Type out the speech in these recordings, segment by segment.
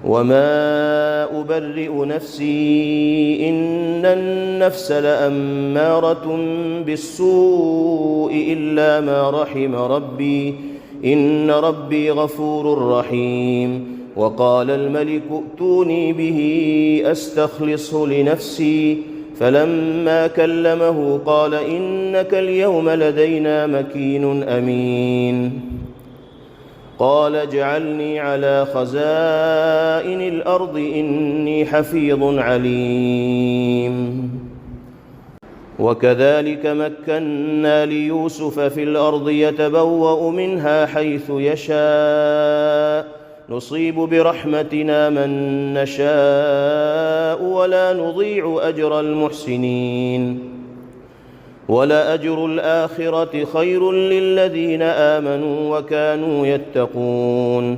وما أبرئ نفسي إن النفس لأمارة بالسوء إلا ما رحم ربي إن ربي غفور رحيم. وقال الملك ائتوني به أستخلصه لنفسي، فلما كلمه قال إنك اليوم لدينا مكين أمين. قال اجعلني على خزائن الأرض إني حفيظ عليم. وكذلك مكنا ليوسف في الأرض يتبوأ منها حيث يشاء نصيب برحمتنا من نشاء ولا نضيع أجر المحسنين. ولأجر الآخرة خير للذين آمنوا وكانوا يتقون.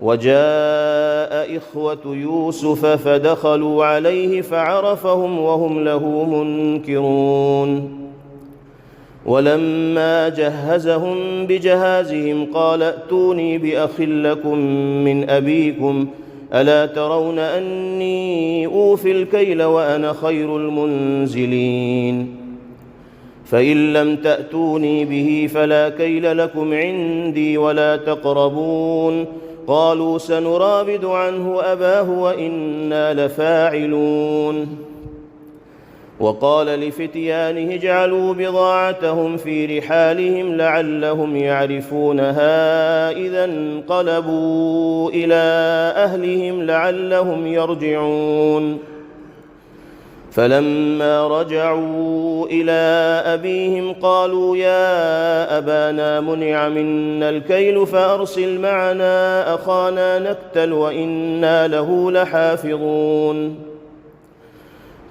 وجاء إخوة يوسف فدخلوا عليه فعرفهم وهم له منكرون. ولما جهزهم بجهازهم قال ائتوني بأخ لكم من أبيكم ألا ترون أني أوفي الكيل وأنا خير المنزلين. فإن لم تأتوني به فلا كيل لكم عندي ولا تقربون. قالوا سنراود عنه أباه وإنا لفاعلون. وقال لفتيانه اجعلوا بضاعتهم في رحالهم لعلهم يعرفونها إذا انقلبوا إلى أهلهم لعلهم يرجعون. فلما رجعوا إلى أبيهم قالوا يا أبانا منع منا الكيل فأرسل معنا أخانا نكتل وإنا له لحافظون.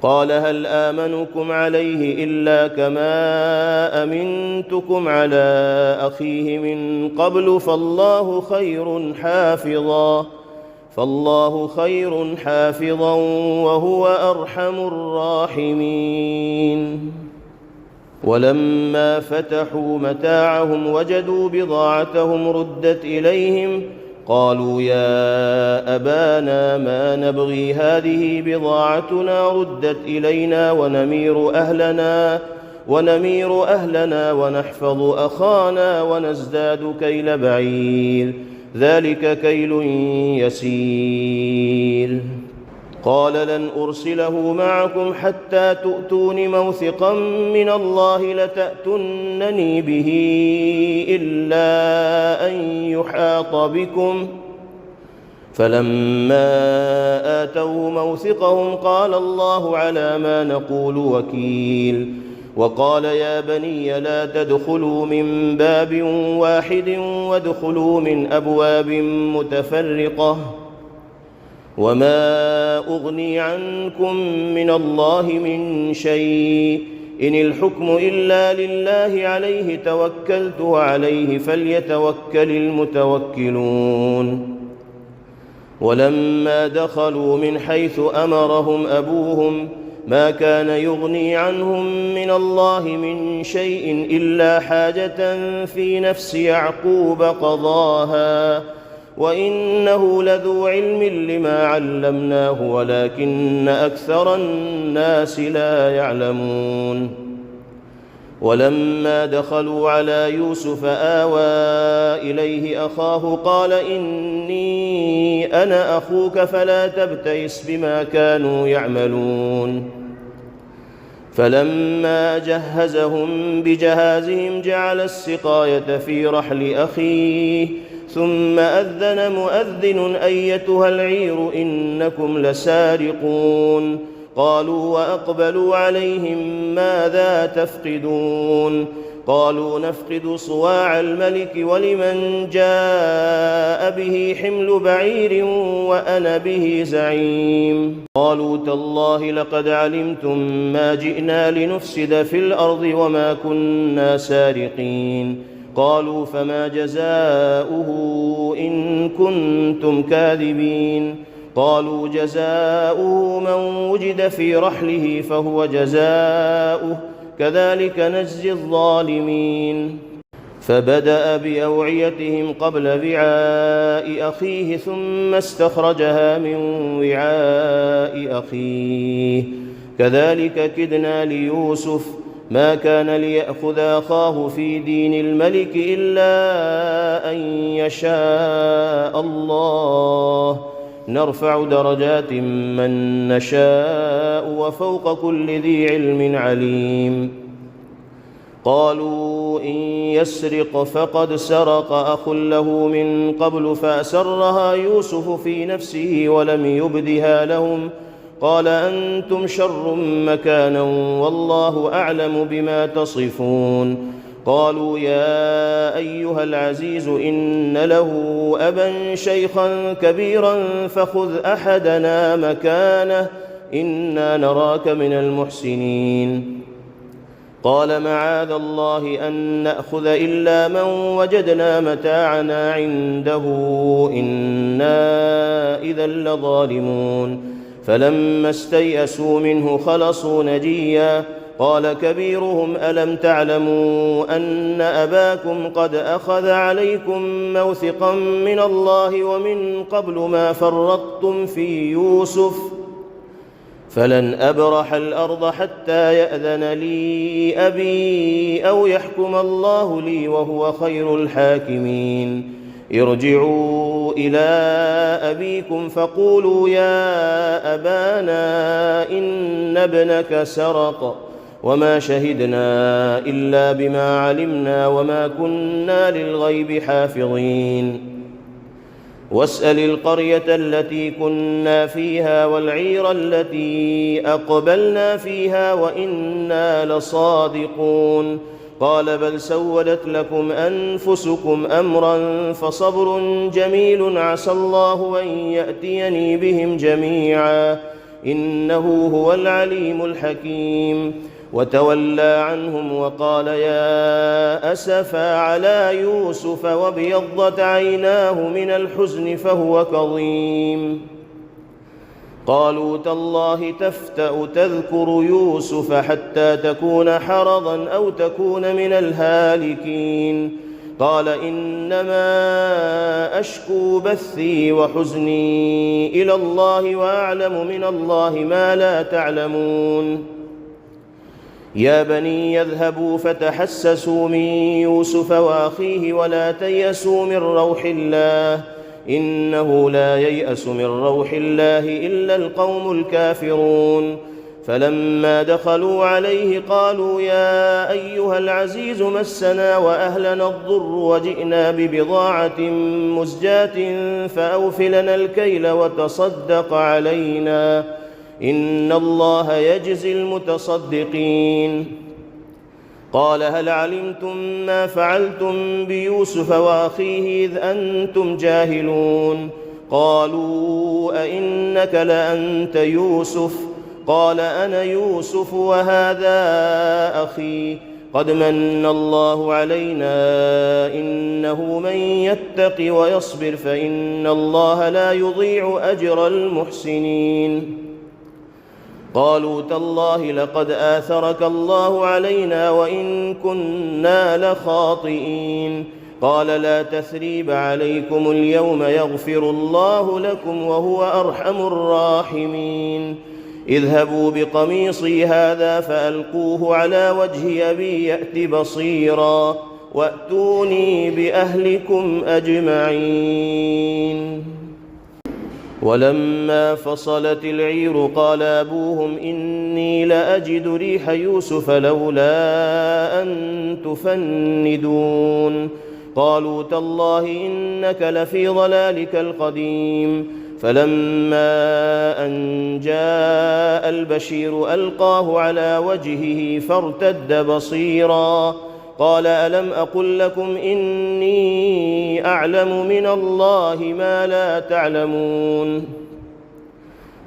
قال هل آمنكم عليه إلا كما أمنتكم على أخيه من قبل فالله خير حافظا وهو أرحم الراحمين. ولما فتحوا متاعهم وجدوا بضاعتهم ردت إليهم قالوا يا أبانا ما نبغي هذه بضاعتنا ردت إلينا ونمير أهلنا ونحفظ أخانا ونزداد كيل بعير ذلك كيل يسير. قال لن أرسله معكم حتى تؤتون موثقا من الله لتأتونني به إلا أن يحاط بكم. فلما آتوه موثقهم قال الله على ما نقول وكيل. وقال يا بني لا تدخلوا من باب واحد وادخلوا من أبواب متفرقة وما أغني عنكم من الله من شيء إن الحكم إلا لله عليه توكلت وعليه فليتوكل المتوكلون. ولما دخلوا من حيث أمرهم أبوهم ما كان يغني عنهم من الله من شيء إلا حاجة في نفس يعقوب قضاها وإنه لذو علم لما علمناه ولكن أكثر الناس لا يعلمون. ولما دخلوا على يوسف آوى إليه أخاه قال إني أنا أخوك فلا تبتئس بما كانوا يعملون. فلما جهزهم بجهازهم جعل السقاية في رحل أخيه ثم أذن مؤذن أيتها العير إنكم لسارقون. قالوا وأقبلوا عليهم ماذا تفقدون؟ قالوا نفقد صواع الملك ولمن جاء به حمل بعير وأنا به زعيم. قالوا تالله لقد علمتم ما جئنا لنفسد في الأرض وما كنا سارقين. قالوا فما جزاؤه إن كنتم كاذبين؟ قالوا جزاؤه من وجد في رحله فهو جزاؤه كذلك نجزي الظالمين. فبدأ بأوعيتهم قبل وعاء أخيه ثم استخرجها من وعاء أخيه كذلك كدنا ليوسف ما كان ليأخذ أخاه في دين الملك إلا أن يشاء الله نرفع درجات من نشاء وفوق كل ذي علم عليم. قالوا إن يسرق فقد سرق أخ له من قبل فأسرها يوسف في نفسه ولم يبدها لهم قال أنتم شر مكانا والله أعلم بما تصفون. قالوا يا أيها العزيز إن له أبا شيخا كبيرا فخذ أحدنا مكانه إنا نراك من المحسنين. قال معاذ الله أن نأخذ إلا من وجدنا متاعنا عنده إنا إذا لظالمون. فلما استيئسوا منه خلصوا نجيا قال كبيرهم ألم تعلموا أن أباكم قد أخذ عليكم موثقا من الله ومن قبل ما فرطتم في يوسف فلن أبرح الأرض حتى يأذن لي أبي أو يحكم الله لي وهو خير الحاكمين. ارجعوا إلى أبيكم فقولوا يا أبانا إن ابنك سرق وما شهدنا إلا بما علمنا وما كنا للغيب حافظين. واسأل القرية التي كنا فيها والعير التي أقبلنا فيها وإنا لصادقون. قال بل سولت لكم أنفسكم أمرا فصبر جميل عسى الله أن يأتيني بهم جميعا إنه هو العليم الحكيم. وتولى عنهم وقال يا أسفا على يوسف وابيضت عيناه من الحزن فهو كظيم. قالوا تالله تفتأ تذكر يوسف حتى تكون حرضا أو تكون من الهالكين. قال إنما أشكو بثي وحزني إلى الله وأعلم من الله ما لا تعلمون. يا بني يذهبوا فتحسسوا من يوسف وأخيه ولا تيأسوا من روح الله إنه لا ييأس من روح الله إلا القوم الكافرون. فلما دخلوا عليه قالوا يا أيها العزيز مسنا وأهلنا الضر وجئنا ببضاعة مزجاة فأوف لنا الكيل وتصدق علينا إن الله يجزي المتصدقين. قال هل علمتم ما فعلتم بيوسف وأخيه إذ أنتم جاهلون؟ قالوا أئنك لأنت يوسف؟ قال أنا يوسف وهذا أخي قد من الله علينا إنه من يتق ويصبر فإن الله لا يضيع أجر المحسنين. قالوا تالله لقد آثرك الله علينا وإن كنا لخاطئين. قال لا تثريب عليكم اليوم يغفر الله لكم وهو أرحم الراحمين. اذهبوا بقميصي هذا فألقوه على وجه أبي يأت بصيرا وأتوني بأهلكم أجمعين. ولما فصلت العير قال أبوهم إني لأجد ريح يوسف لولا أن تفندون. قالوا تالله إنك لفي ضلالك القديم. فلما أن جاء البشير ألقاه على وجهه فارتد بصيرا قال ألم أقل لكم إني أعلم من الله ما لا تعلمون.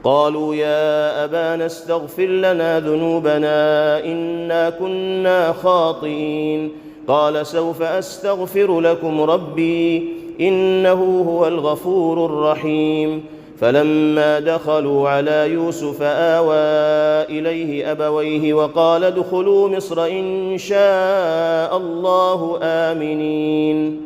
قالوا يا أبانا استغفر لنا ذنوبنا إنا كنا خاطئين. قال سوف أستغفر لكم ربي إنه هو الغفور الرحيم. فلما دخلوا على يوسف آوى إليه أبويه وقال ادخلوا مصر إن شاء الله آمنين.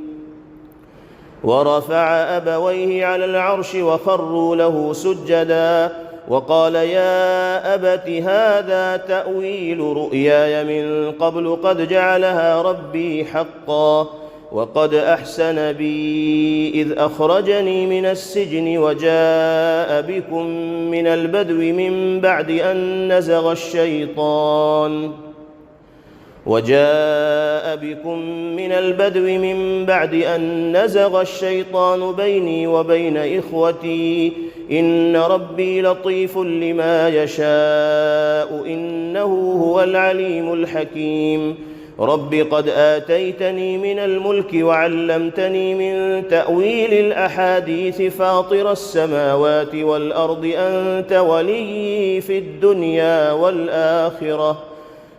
ورفع أبويه على العرش وخروا له سجدا وقال يا أبت هذا تأويل رؤياي من قبل قد جعلها ربي حقا وقد أحسن بي إذ أخرجني من السجن وجاء بكم من البدو من بعد أن نزغ الشيطان بيني وبين إخوتي إن ربي لطيف لما يشاء إنه هو العليم الحكيم. رب قد آتيتني من الملك وعلمتني من تأويل الأحاديث فاطر السماوات والأرض أنت ولي في الدنيا والآخرة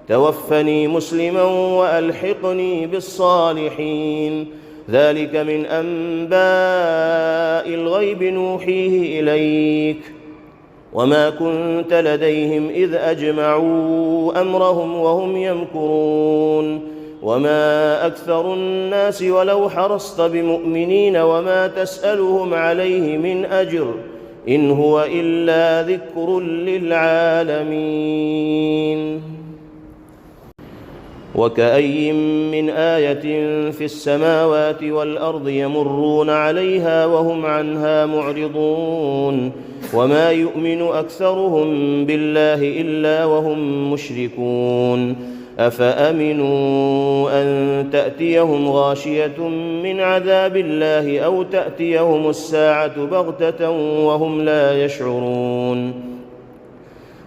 توفني مسلما وألحقني بالصالحين. ذلك من أنباء الغيب نوحيه إليك وما كنت لديهم إذ أجمعوا أمرهم وهم يمكرون وما أكثر الناس ولو حرصت بمؤمنين وما تسألهم عليه من أجر إن هو إلا ذكر للعالمين. وكأي من آية في السماوات والأرض يمرون عليها وهم عنها معرضون وما يؤمن أكثرهم بالله إلا وهم مشركون. أفأمنوا أن تأتيهم غاشية من عذاب الله أو تأتيهم الساعة بغتة وهم لا يشعرون.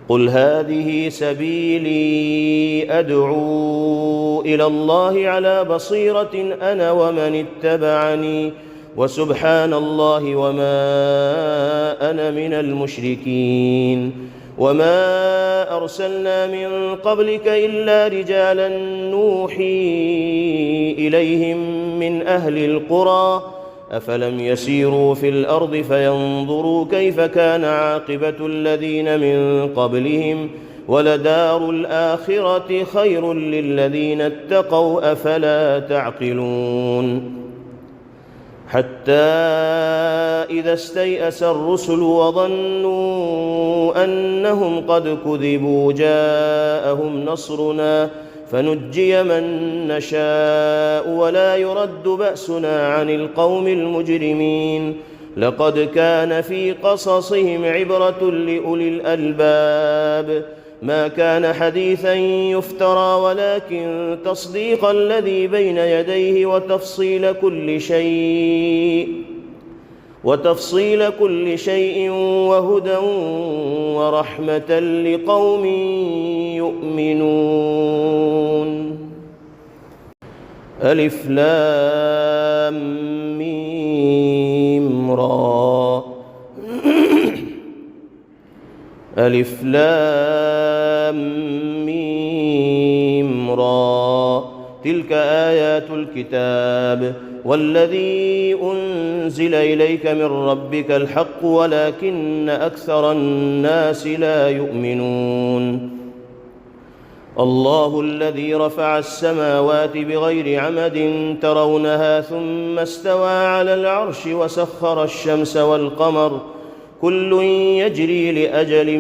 قل هذه سبيلي أدعو إلى الله على بصيرة أنا ومن اتبعني وسبحان الله وما أنا من المشركين. وما أرسلنا من قبلك إلا رجالا نوحي إليهم من أهل القرى أفلم يسيروا في الأرض فينظروا كيف كان عاقبة الذين من قبلهم ولدار الآخرة خير للذين اتقوا أفلا تعقلون. حتى إذا استيأس الرسل وظنوا أنهم قد كذبوا جاءهم نصرنا فنجي من نشاء ولا يرد بأسنا عن القوم المجرمين. لقد كان في قصصهم عبرة لأولي الألباب ما كان حديثا يفترى ولكن تصديق الذي بين يديه وتفصيل كل شيء وهدى ورحمة لقوم يؤمنون. ألف لام ميم را ألف لام ميم را تلك آيات الكتاب والذي أنزل إليك من ربك الحق ولكن أكثر الناس لا يؤمنون. الله الذي رفع السماوات بغير عمد ترونها ثم استوى على العرش وسخر الشمس والقمر كل يجري لأجل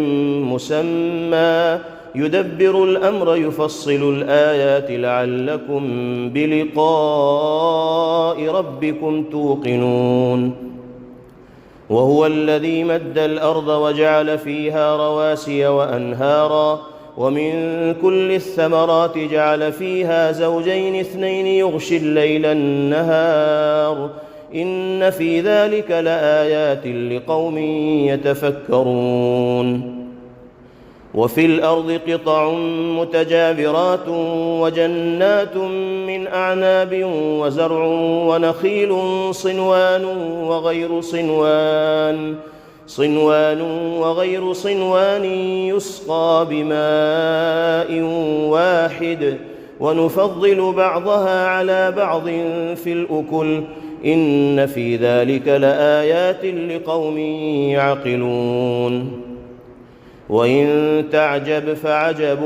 مسمى يدبر الأمر يفصل الآيات لعلكم بلقاء ربكم توقنون. وهو الذي مد الأرض وجعل فيها رواسي وأنهارا ومن كل الثمرات جعل فيها زوجين اثنين يغشي الليل النهار إن في ذلك لآيات لقوم يتفكرون. وفي الأرض قطع متجاورات وجنات من أعناب وزرع ونخيل صنوان وغير صنوان يسقى بماء واحد ونفضل بعضها على بعض في الأكل إن في ذلك لآيات لقوم يعقلون. وإن تعجب فعجب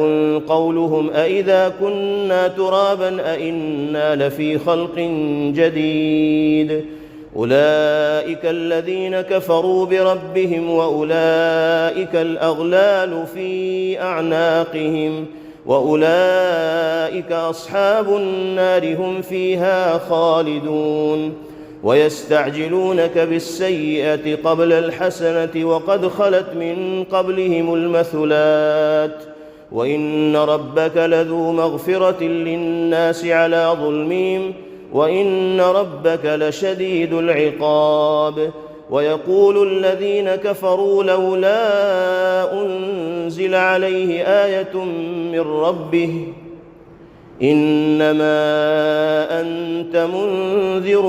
قولهم أإذا كنا ترابا أإنا لفي خلق جديد أولئك الذين كفروا بربهم وأولئك الأغلال في أعناقهم وأولئك أصحاب النار هم فيها خالدون. ويستعجلونك بالسيئة قبل الحسنة وقد خلت من قبلهم المثلات وإن ربك لذو مغفرة للناس على ظلمهم وإن ربك لشديد العقاب. ويقول الذين كفروا لولا أنزل عليه آية من ربه إنما أنت منذر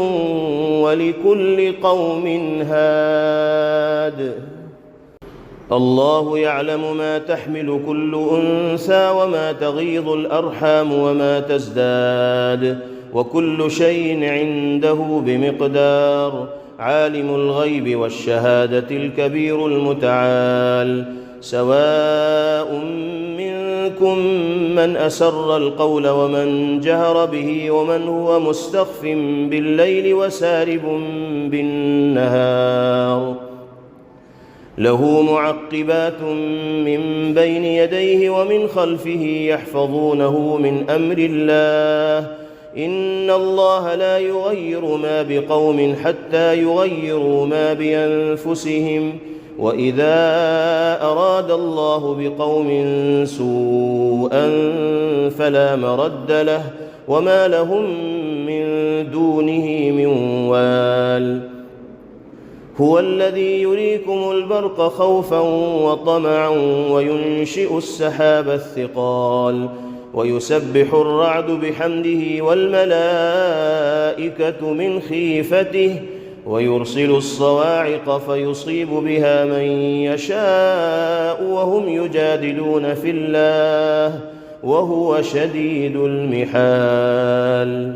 ولكل قوم هاد. الله يعلم ما تحمل كل أنثى وما تغيض الأرحام وما تزداد وكل شيء عنده بمقدار. عالم الغيب والشهادة الكبير المتعال. سواء منكم من أسر القول ومن جهر به ومن هو مستخف بالليل وسارب بالنهار. له معقبات من بين يديه ومن خلفه يحفظونه من أمر الله. إن الله لا يغير ما بقوم حتى يغيروا ما بأنفسهم وإذا أراد الله بقوم سوءا فلا مرد له وما لهم من دونه من وال. هو الذي يريكم البرق خوفا وطمعا وينشئ السحاب الثقال ويسبح الرعد بحمده والملائكة من خيفته ويرسل الصواعق فيصيب بها من يشاء وهم يجادلون في الله وهو شديد المحال.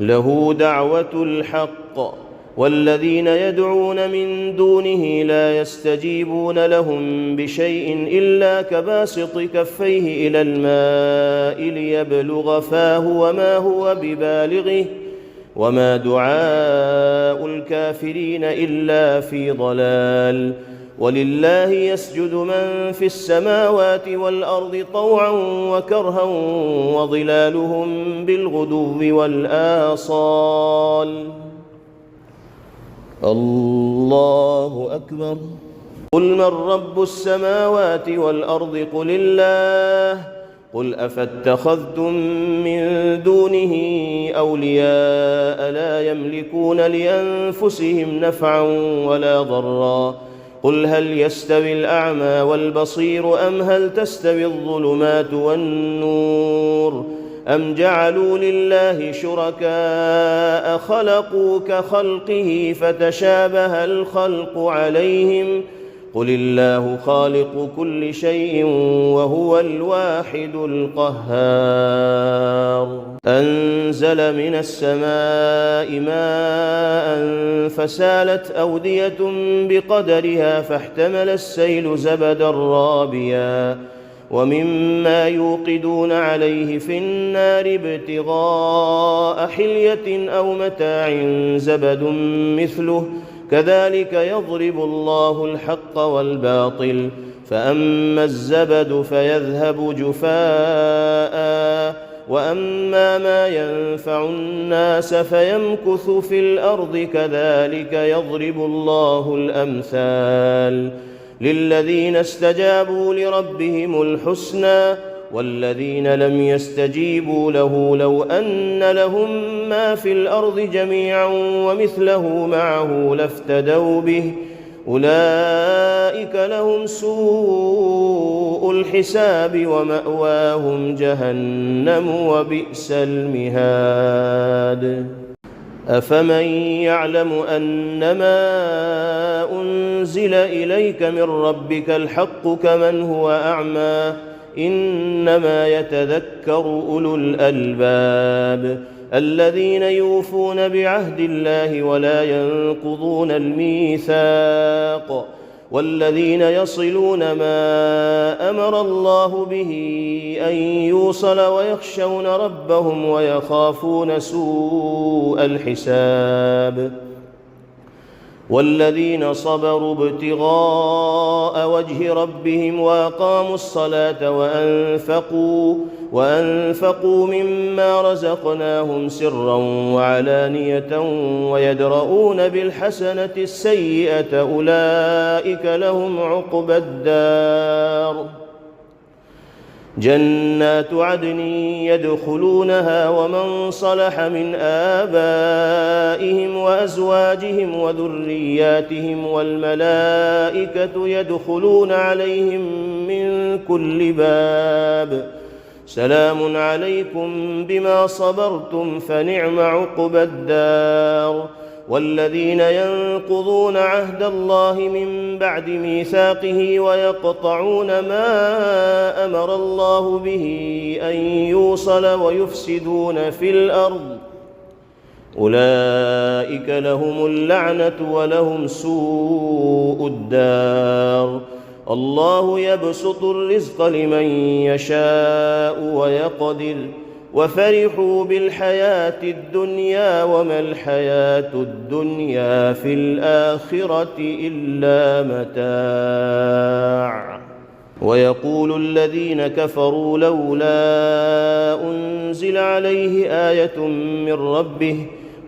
له دعوة الحق والذين يدعون من دونه لا يستجيبون لهم بشيء إلا كباسط كفيه إلى الماء ليبلغ فاه وما هو ببالغه وما دعاء الكافرين إلا في ضلال. ولله يسجد من في السماوات والأرض طوعا وكرها وظلالهم بالغدو والآصال. الله أكبر. قل من رب السماوات والأرض قل الله. قل أفاتخذتم من دونه أولياء لا يملكون لأنفسهم نفعا ولا ضرا. قل هل يستوي الأعمى والبصير أم هل تستوي الظلمات والنور أم جعلوا لله شركاء خلقوا كخلقه فتشابه الخلق عليهم قل الله خالق كل شيء وهو الواحد القهار. أنزل من السماء ماء فسالت أودية بقدرها فاحتمل السيل زبدا رابيا ومما يوقدون عليه في النار ابتغاء حلية أو متاع زبد مثله كذلك يضرب الله الحق والباطل فأما الزبد فيذهب جفاء وأما ما ينفع الناس فيمكث في الأرض كذلك يضرب الله الأمثال. للذين استجابوا لربهم الحسنى والذين لم يستجيبوا له لو أن لهم ما في الأرض جميعا ومثله معه لافتدوا به أولئك لهم سوء الحساب ومأواهم جهنم وبئس المهاد. أفمن يعلم أنما أنزل إليك من ربك الحق كمن هو أعمى إنما يتذكر أولو الألباب. الذين يوفون بعهد الله ولا ينقضون الميثاق والذين يصلون ما أمر الله به أن يوصل ويخشون ربهم ويخافون سوء الحساب والذين صبروا ابتغاء وجه ربهم وأقاموا الصلاة وأنفقوا مما رزقناهم سرا وعلانية ويدرؤون بالحسنة السيئة أولئك لهم عقبى الدار جنات عدن يدخلونها ومن صلح من آبائهم وأزواجهم وذرياتهم والملائكة يدخلون عليهم من كل باب سلام عليكم بما صبرتم فنعم عقبى الدار والذين ينقضون عهد الله من بعد ميثاقه ويقطعون ما أمر الله به أن يوصل ويفسدون في الأرض أولئك لهم اللعنة ولهم سوء الدار الله يبسط الرزق لمن يشاء ويقدر وفرحوا بالحياة الدنيا وما الحياة الدنيا في الآخرة إلا متاع ويقول الذين كفروا لولا أنزل عليه آية من ربه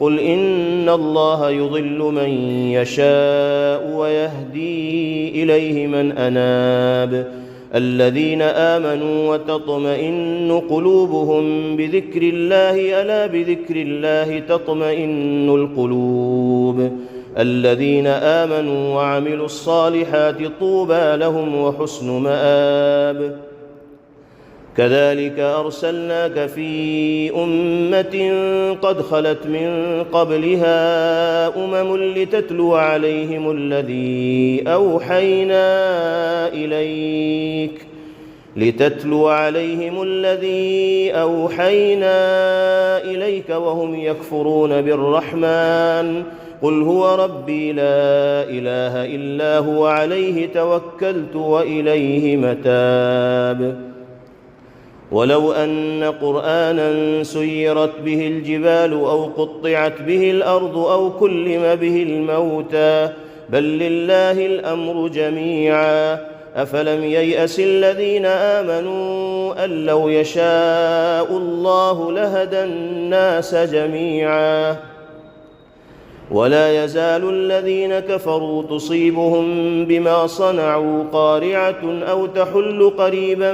قل إن الله يضل من يشاء ويهدي إليه من أناب الذين آمنوا وتطمئن قلوبهم بذكر الله ألا بذكر الله تطمئن القلوب الذين آمنوا وعملوا الصالحات طوبى لهم وحسن مآب كذلك أرسلناك في أمة قد خلت من قبلها لتتلو عليهم الذي أوحينا إليك وهم يكفرون بالرحمن قل هو ربي لا إله إلا هو عليه توكلت وإليه متاب ولو أن قرآنا سيرت به الجبال أو قطعت به الأرض أو كلم به الموتى بل لله الأمر جميعا أفلم ييأس الذين آمنوا أن لو يشاء الله لهدى الناس جميعا ولا يزال الذين كفروا تصيبهم بما صنعوا قارعة أو تحل قريبا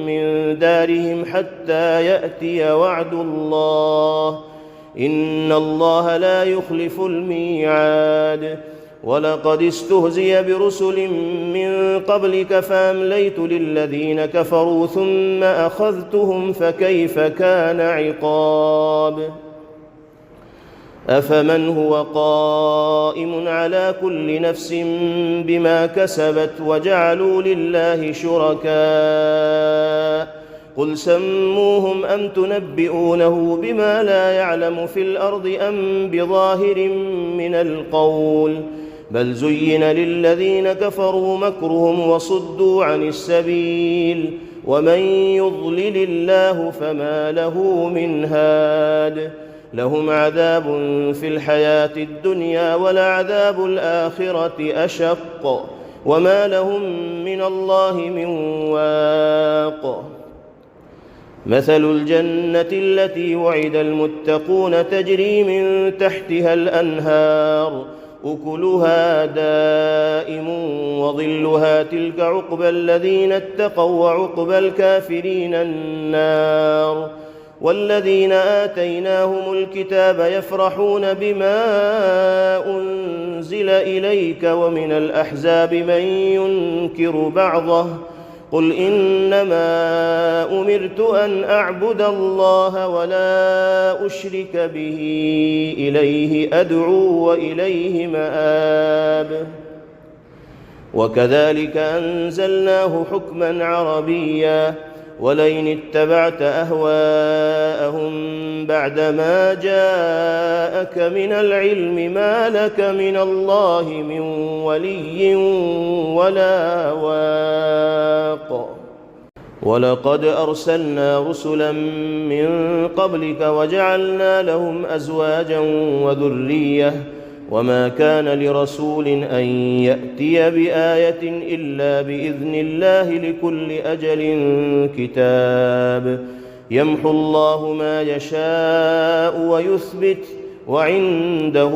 من دارهم حتى يأتي وعد الله إن الله لا يخلف الميعاد ولقد استهزئ برسل من قبلك فأمليت للذين كفروا ثم أخذتهم فكيف كان عقاب أفمن هو قائم على كل نفس بما كسبت وجعلوا لله شركاء قل سموهم أم تنبئونه بما لا يعلم في الأرض أم بظاهر من القول بل زين للذين كفروا مكرهم وصدوا عن السبيل ومن يضلل الله فما له من هاد لهم عذاب في الحياة الدنيا ولعذاب الآخرة أشق وما لهم من الله من واق مثل الجنة التي وعد المتقون تجري من تحتها الأنهار أكلها دائم وظلها تلك عقبى الذين اتقوا وعقبى الكافرين النار والذين آتيناهم الكتاب يفرحون بما أنزل إليك ومن الأحزاب من ينكر بعضه قل إنما أمرت أن أعبد الله ولا أشرك به إليه أدعو وإليه مآب وكذلك أنزلناه حكما عربيا ولئن اتبعت أهواءهم بعدما جاءك من العلم ما لك من الله من ولي ولا واق. ولقد أرسلنا رسلا من قبلك وجعلنا لهم أزواجا وذرية وما كان لرسول أن يأتي بآية إلا بإذن الله لكل أجل كتاب. يمحو الله ما يشاء ويثبت وعنده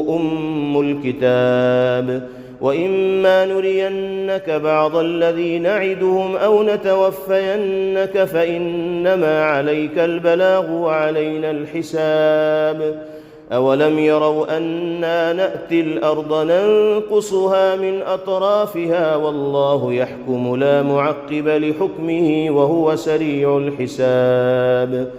أم الكتاب. وإما نرينك بعض الذي نعدهم أو نتوفينك فإنما عليك البلاغ وعلينا الحساب. أولم يروا أنا نأتي الأرض ننقصها من أطرافها والله يحكم لا معقب لحكمه وهو سريع الحساب.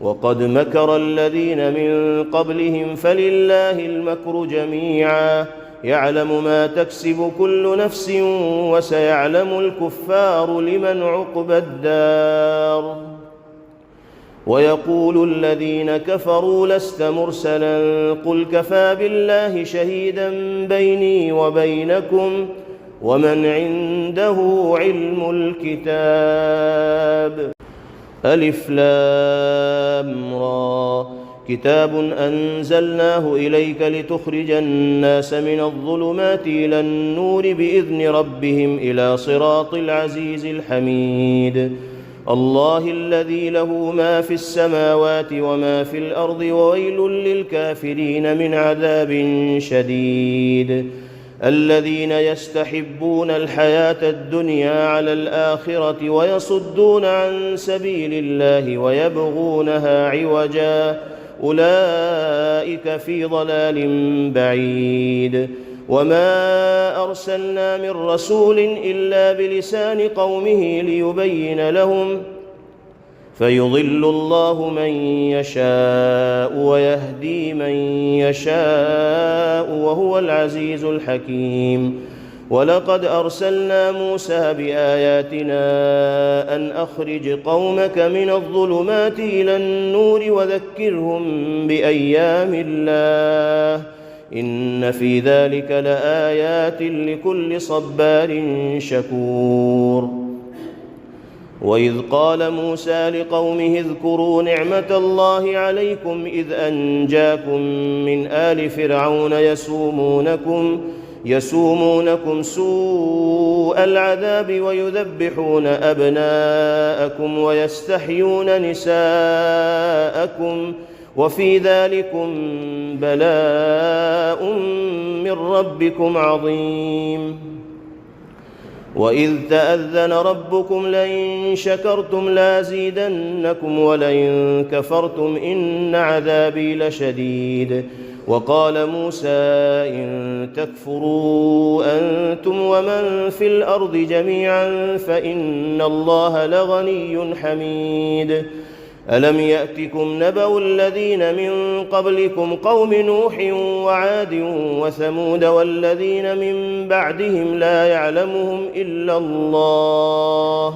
وقد مكر الذين من قبلهم فلله المكر جميعا يعلم ما تكسب كل نفس وسيعلم الكفار لمن عقبى الدار. ويقول الذين كفروا لست مرسلا قل كفى بالله شهيدا بيني وبينكم ومن عنده علم الكتاب. ألف لام را كتاب أنزلناه إليك لتخرج الناس من الظلمات إلى النور بإذن ربهم إلى صراط العزيز الحميد. الله الذي له ما في السماوات وما في الأرض وويل للكافرين من عذاب شديد. الذين يستحبون الحياة الدنيا على الآخرة ويصدون عن سبيل الله ويبغونها عوجا أولئك في ضلال بعيد. وما أرسلنا من رسول إلا بلسان قومه ليبين لهم فيضل الله من يشاء ويهدي من يشاء وهو العزيز الحكيم. ولقد أرسلنا موسى بآياتنا أن أخرج قومك من الظلمات إلى النور وذكرهم بأيام الله إن في ذلك لآيات لكل صبار شكور. وإذ قال موسى لقومه اذكروا نعمة الله عليكم إذ أنجاكم من آل فرعون يسومونكم سوء العذاب ويذبحون أبناءكم ويستحيون نساءكم وفي ذلكم بلاء من ربكم عظيم. وإذ تأذن ربكم لئن شكرتم لازيدنكم ولئن كفرتم إن عذابي لشديد. وقال موسى إن تكفروا أنتم ومن في الأرض جميعا فإن الله لغني حميد. ألم يأتكم نبأ الذين من قبلكم قوم نوح وعاد وثمود والذين من بعدهم لا يعلمهم إلا الله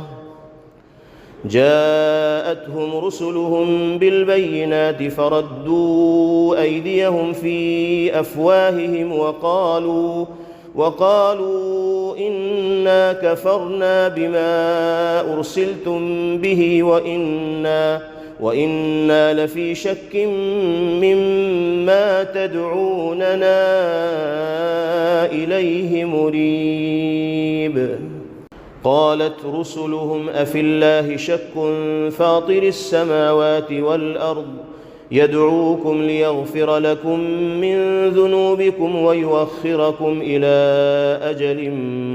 جاءتهم رسلهم بالبينات فردوا أيديهم في أفواههم وقالوا إنا كفرنا بما أرسلتم به وإنا لفي شك مما تدعوننا إليه مريب. قالت رسلهم أفي الله شك فاطر السماوات والأرض يدعوكم ليغفر لكم من ذنوبكم ويؤخركم إلى أجل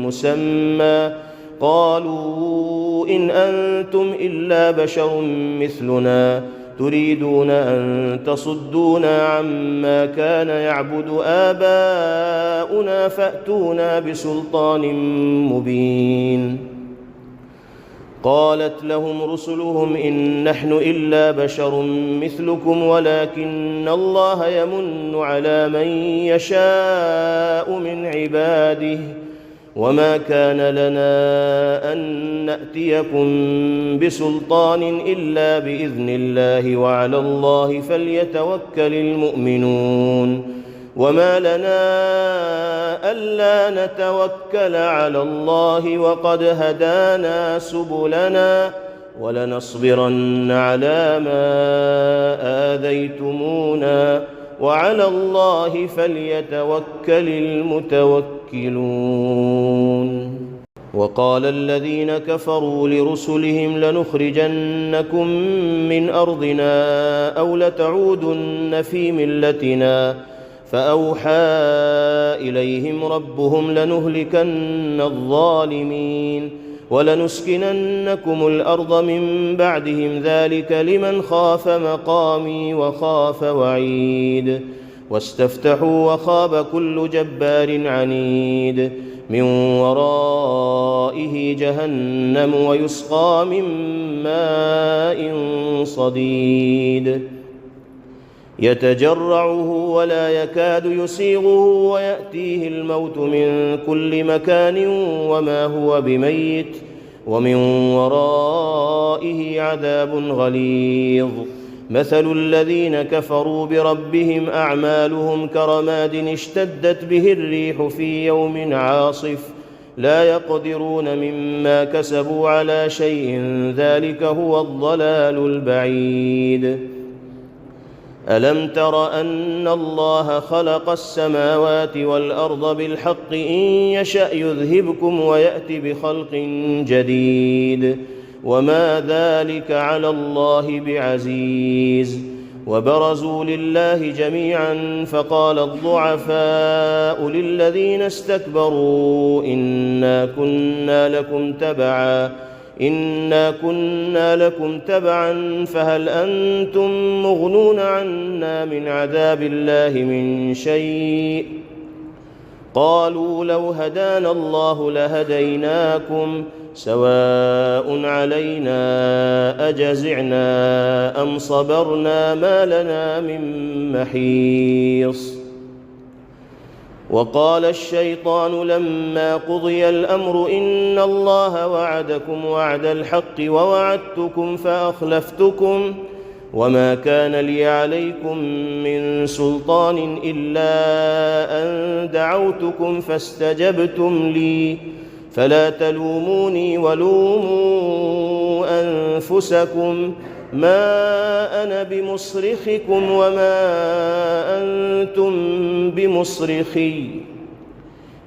مسمى قالوا إن أنتم إلا بشر مثلنا تريدون أن تصدونا عما كان يعبد آباؤنا فأتونا بسلطان مبين. قالت لهم رسلهم إن نحن إلا بشر مثلكم ولكن الله يمن على من يشاء من عباده وما كان لنا أن نأتيكم بسلطان إلا بإذن الله وعلى الله فليتوكل المؤمنون وما لنا ألا نتوكل على الله وقد هدانا سبلنا ولنصبرن على ما آذيتمونا وعلى الله فليتوكل المتوكلون. وقال الذين كفروا لرسلهم لنخرجنكم من أرضنا أو لتعودن في ملتنا فأوحى إليهم ربهم لنهلكن الظالمين ولنسكننكم الأرض من بعدهم ذلك لمن خاف مقامي وخاف وعيد واستفتحوا وخاب كل جبار عنيد من ورائه جهنم ويسقى من ماء صديد يتجرعه ولا يكاد يسيغه ويأتيه الموت من كل مكان وما هو بميت ومن ورائه عذاب غليظ. مثل الذين كفروا بربهم أعمالهم كرماد اشتدت به الريح في يوم عاصف لا يقدرون مما كسبوا على شيء ذلك هو الضلال البعيد. ألم تر أن الله خلق السماوات والأرض بالحق إن يشأ يذهبكم ويأتي بخلق جديد وما ذلك على الله بعزيز. وبرزوا لله جميعا فقال الضعفاء للذين استكبروا إنا كنا لكم تبعا فهل أنتم مغنون عنا من عذاب الله من شيء قالوا لو هدانا الله لهديناكم سواء علينا أجزعنا أم صبرنا ما لنا من محيص. وقال الشيطان لما قضي الأمر إن الله وعدكم وعد الحق ووعدتكم فأخلفتكم وما كان لي عليكم من سلطان إلا أن دعوتكم فاستجبتم لي فلا تلوموني ولوموا أنفسكم ما أنا بمصرخكم وما أنتم بمصرخي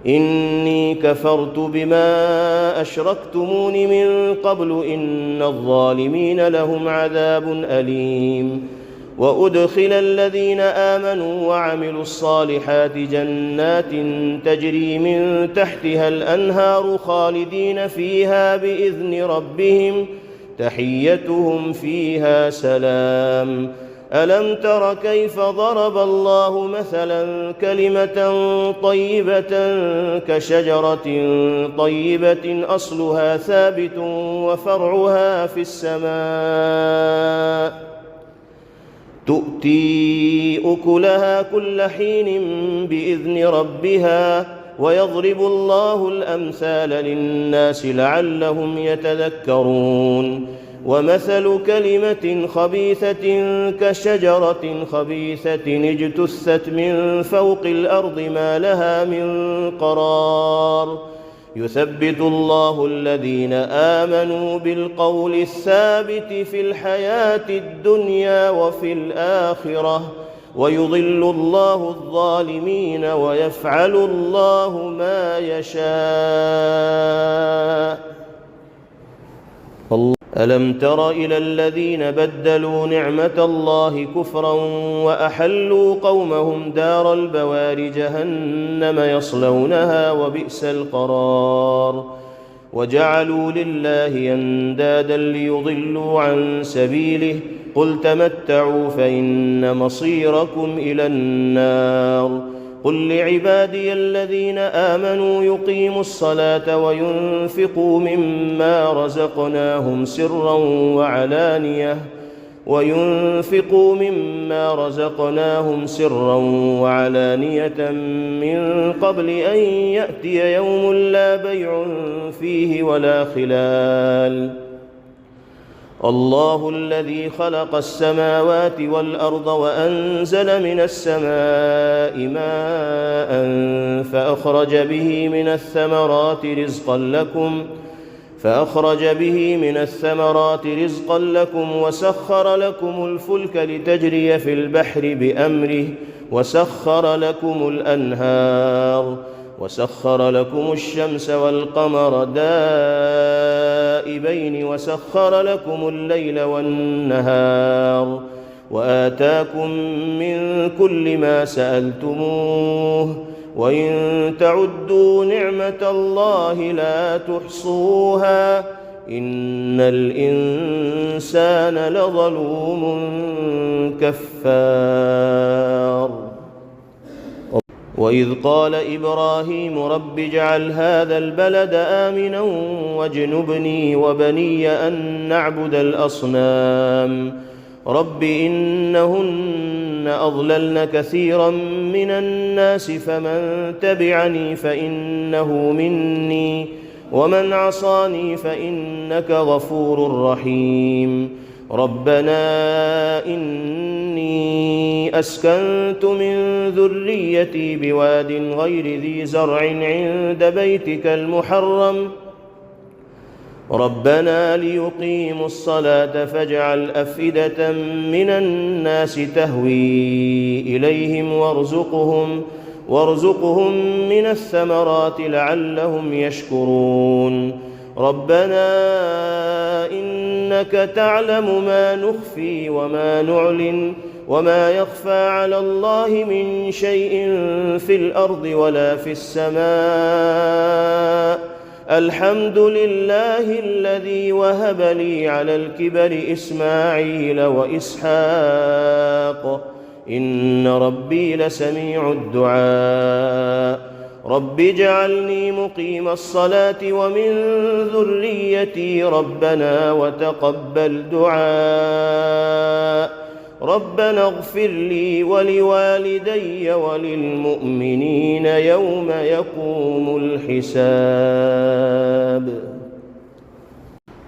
إني كفرت بما أشركتمون من قبل إن الظالمين لهم عذاب أليم. وأدخل الذين آمنوا وعملوا الصالحات جنات تجري من تحتها الأنهار خالدين فيها بإذن ربهم تحيتهم فيها سلام. ألم تر كيف ضرب الله مثلا كلمة طيبة كشجرة طيبة أصلها ثابت وفرعها في السماء تؤتي أكلها كل حين بإذن ربها ويضرب الله الأمثال للناس لعلهم يتذكرون. ومثل كلمة خبيثة كشجرة خبيثة اجتثت من فوق الأرض ما لها من قرار يثبت الله الذين آمنوا بالقول الثابت في الحياة الدنيا وفي الآخرة ويضل الله الظالمين ويفعل الله ما يشاء. ألم تر إلى الذين بدلوا نعمة الله كفرا وأحلوا قومهم دار البوار جهنم يصلونها وبئس القرار وجعلوا لله أندادا ليضلوا عن سبيله قل تمتعوا فإن مصيركم إلى النار. قل لعبادي الذين آمنوا يقيموا الصلاة وينفقوا مما رزقناهم سرا وينفقوا مما رزقناهم سرا وعلانية من قبل أن يأتي يوم لا بيع فيه ولا خلال. الله الذي خلق السماوات والأرض وأنزل من السماء ماء فأخرج به من الثمرات رزقا لكم وسخر لكم الفلك لتجري في البحر بأمره وسخر لكم الأنهار وسخر لكم الشمس والقمر دائبين وسخر لكم الليل والنهار وآتاكم من كل ما سألتموه وإن تعدوا نعمة الله لا تحصوها إن الإنسان لظلوم كفار. وإذ قال إبراهيم رب اجعل هذا البلد آمنا واجنبني وبني أن نعبد الأصنام رب إنهن أضللن كثيرا من الناس فمن تبعني فإنه مني ومن عصاني فإنك غفور رحيم. ربنا إني أسكنت من ذريتي بواد غير ذي زرع عند بيتك المحرم ربنا ليقيموا الصلاة فاجعل أفئدة من الناس تهوي إليهم وارزقهم من الثمرات لعلهم يشكرون. ربنا إنك تعلم ما نخفي وما نعلن وما يخفى على الله من شيء في الأرض ولا في السماء الحمد لله الذي وهب لي على الكبر إسماعيل وإسحاق إن ربي لسميع الدعاء. رب اجعلني مقيم الصلاة ومن ذريتي ربنا وتقبل دعاء. ربنا اغفر لي ولوالدي وللمؤمنين يوم يقوم الحساب.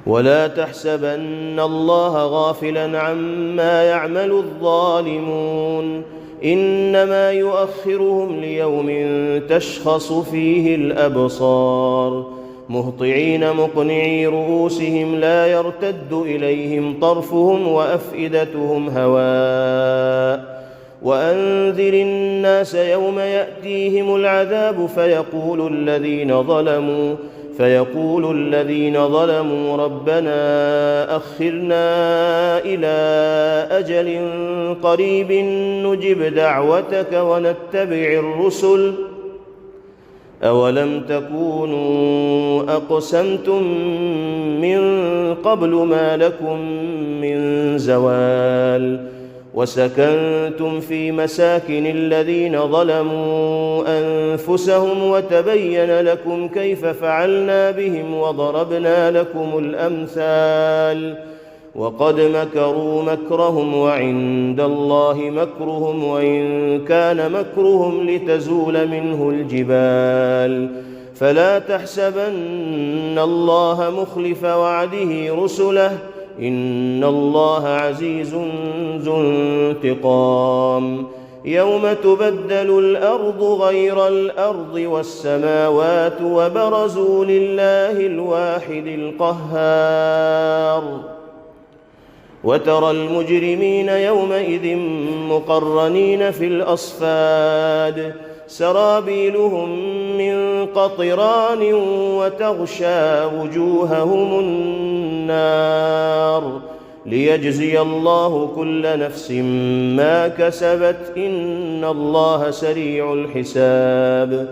ولا تحسبن الله غافلا عما يعمل الظالمون إنما يؤخرهم ليوم تشخص فيه الأبصار مهطعين مقنعي رؤوسهم لا يرتد إليهم طرفهم وأفئدتهم هواء. وأنذر الناس يوم يأتيهم العذاب فيقول الذين ظلموا ربنا أخرنا إلى أجل قريب نجب دعوتك ونتبع الرسل أولم تكونوا أقسمتم من قبل ما لكم من زوال وسكنتم في مساكن الذين ظلموا أنفسهم وتبين لكم كيف فعلنا بهم وضربنا لكم الأمثال وقد مكروا مكرهم وعند الله مكرهم وإن كان مكرهم لتزول منه الجبال فلا تحسبن الله مخلف وعده رسله إن الله عزيز ذو انتقام. يوم تبدل الأرض غير الأرض والسماوات وبرزوا لله الواحد القهار وترى المجرمين يومئذ مقرنين في الأصفاد سرابيلهم من قطران وتغشى وجوههم النار ليجزي الله كل نفس ما كسبت إن الله سريع الحساب.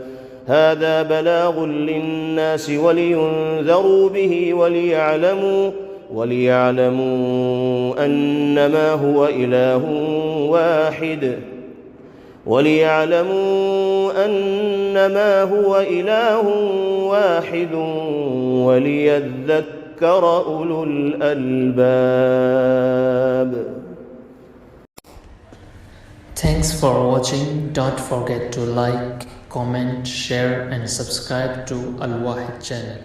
هذا بلاغ للناس ولينذروا به وليعلموا أنما هو إله واحد وليذكر ليذكر أولو الألباب. Thanks for watching. Don't forget to like, comment, share and subscribe to Al Wahid channel.